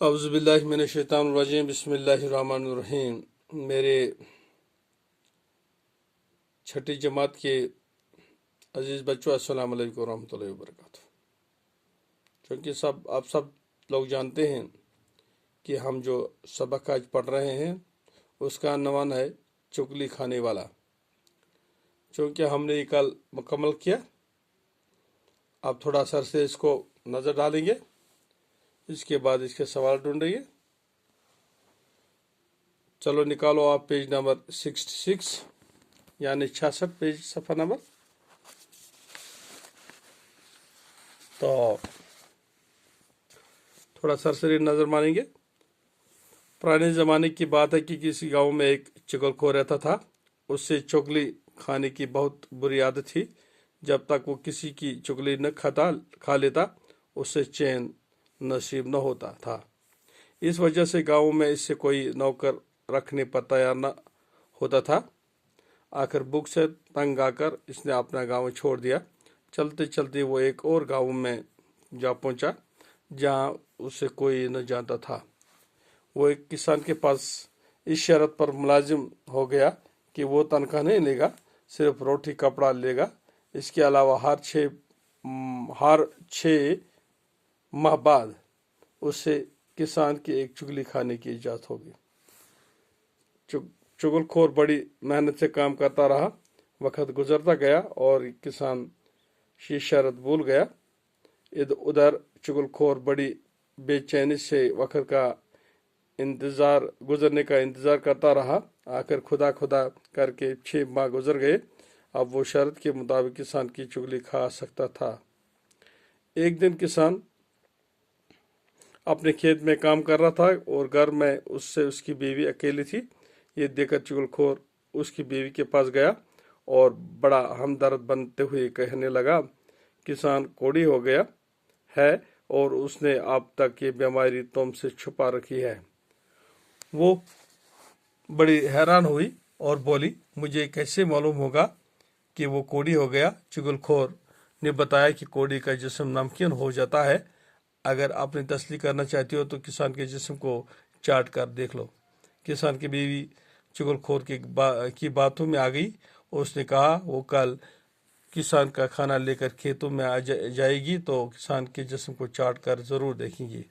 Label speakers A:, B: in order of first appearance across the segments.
A: اعوذ باللہ من الشیطان الرجیم بسم اللہ الرحمن الرحیم۔ میرے چھٹی جماعت کے عزیز بچوں، السلام علیکم ورحمۃ اللہ وبرکاتہ۔ چونکہ آپ سب لوگ جانتے ہیں کہ ہم جو سبق آج پڑھ رہے ہیں اس کا عنوان ہے چگلی کھانے والا۔ چونکہ ہم نے یہ کل مکمل کیا، آپ تھوڑا سر سے اس کو نظر ڈالیں گے، اس کے بعد اس کے سوال ڈھونڈیں گے۔ چلو نکالو آپ پیج نمبر 66 یعنی 66 پیج صفحہ نمبر۔ تو تھوڑا سرسری نظر مانیں گے۔ پرانے زمانے کی بات ہے کہ کسی گاؤں میں ایک چغل خور رہتا تھا۔ اس سے چگلی کھانے کی بہت بری عادت تھی۔ جب تک وہ کسی کی چگلی نہ کھا لیتا اس سے چین نصیب نہ ہوتا تھا۔ اس وجہ سے گاؤں میں اس سے کوئی نوکر رکھنے پر تیار نہ ہوتا تھا۔ آخر بھوک سے تنگ آ کر اس نے اپنا گاؤں چھوڑ دیا۔ چلتے چلتے وہ ایک اور گاؤں میں جا پہنچا جہاں اسے کوئی نہ جانتا تھا۔ وہ ایک کسان کے پاس اس شرط پر ملازم ہو گیا کہ وہ تنخواہ نہیں لے گا، صرف روٹی کپڑا لے گا۔ اس کے علاوہ ہر 6 ماہ بعد اسے کسان کی ایک چگلی کھانے کی اجازت ہوگی۔ چگل خور بڑی محنت سے کام کرتا رہا۔ وقت گزرتا گیا اور کسان یہ شرط بھول گیا۔ ادھر چگل خور بڑی بے چینی سے وقت کا گزرنے کا انتظار کرتا رہا۔ آخر خدا کر کے 6 ماہ گزر گئے۔ اب وہ شرط کے مطابق کسان کی چگلی کھا سکتا تھا۔ ایک دن کسان اپنے کھیت میں کام کر رہا تھا اور گھر میں اس کی بیوی اکیلی تھی۔ یہ دیکھ کر چغل خور اس کی بیوی کے پاس گیا اور بڑا ہمدرد بنتے ہوئے کہنے لگا، کسان کوڑی ہو گیا ہے اور اس نے اب تک یہ بیماری تم سے چھپا رکھی ہے۔ وہ بڑی حیران ہوئی اور بولی، مجھے کیسے معلوم ہوگا کہ وہ کوڑی ہو گیا؟ چغل خور نے بتایا کہ کوڑی کا جسم نمکین ہو جاتا ہے۔ اگر آپ نے تسلی کرنا چاہتی ہو تو کسان کے جسم کو چاٹ کر دیکھ لو۔ کسان کی بیوی چغل خور کی باتوں میں آ گئی۔ اس نے کہا وہ کل کسان کا کھانا لے کر کھیتوں میں جائے گی تو کسان کے جسم کو چاٹ کر ضرور دیکھیں گی۔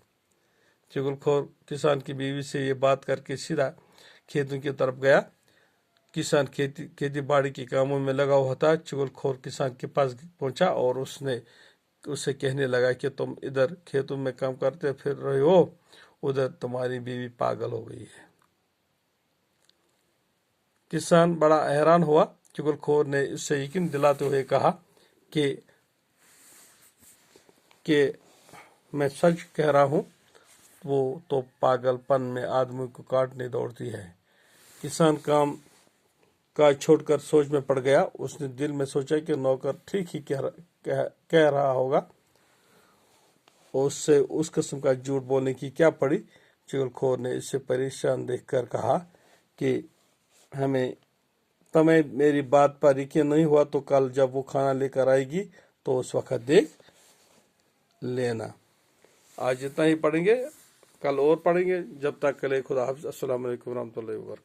A: چغل خور کسان کی بیوی سے یہ بات کر کے سیدھا کھیتوں کی طرف گیا۔ کسان کھیتی باڑی کے کاموں میں لگا ہوا تھا۔ چغل خور کسان کے پاس پہنچا اور اسے کہنے لگا کہ تم ادھر کھیتوں میں کام کرتے پھر رہے ہو، ادھر تمہاری بیوی پاگل ہو گئی ہے۔ کسان بڑا حیران ہوا۔ چغل خور نے اس سے یقین دلاتے ہوئے کہا کہ میں سچ کہہ رہا ہوں، وہ تو پاگل پن میں آدمی کو کاٹنے دوڑتی ہے۔ کسان کام کاج چھوڑ کر سوچ میں پڑ گیا۔ اس نے دل میں سوچا کہ نوکر ٹھیک ہی کہہ رہا ہوگا، اس سے اس قسم کا جھوٹ بولنے کی کیا پڑی۔ چغل خور نے اس سے پریشان دیکھ کر کہا کہ تمہیں میری بات پر یقین نہیں ہوا تو کل جب وہ کھانا لے کر آئے گی تو اس وقت دیکھ لینا۔ آج اتنا ہی پڑھیں گے، کل اور پڑھیں گے۔ جب تک کے لیے خدا حافظ، السلام علیکم ورحمۃ اللہ وبرکاتہ۔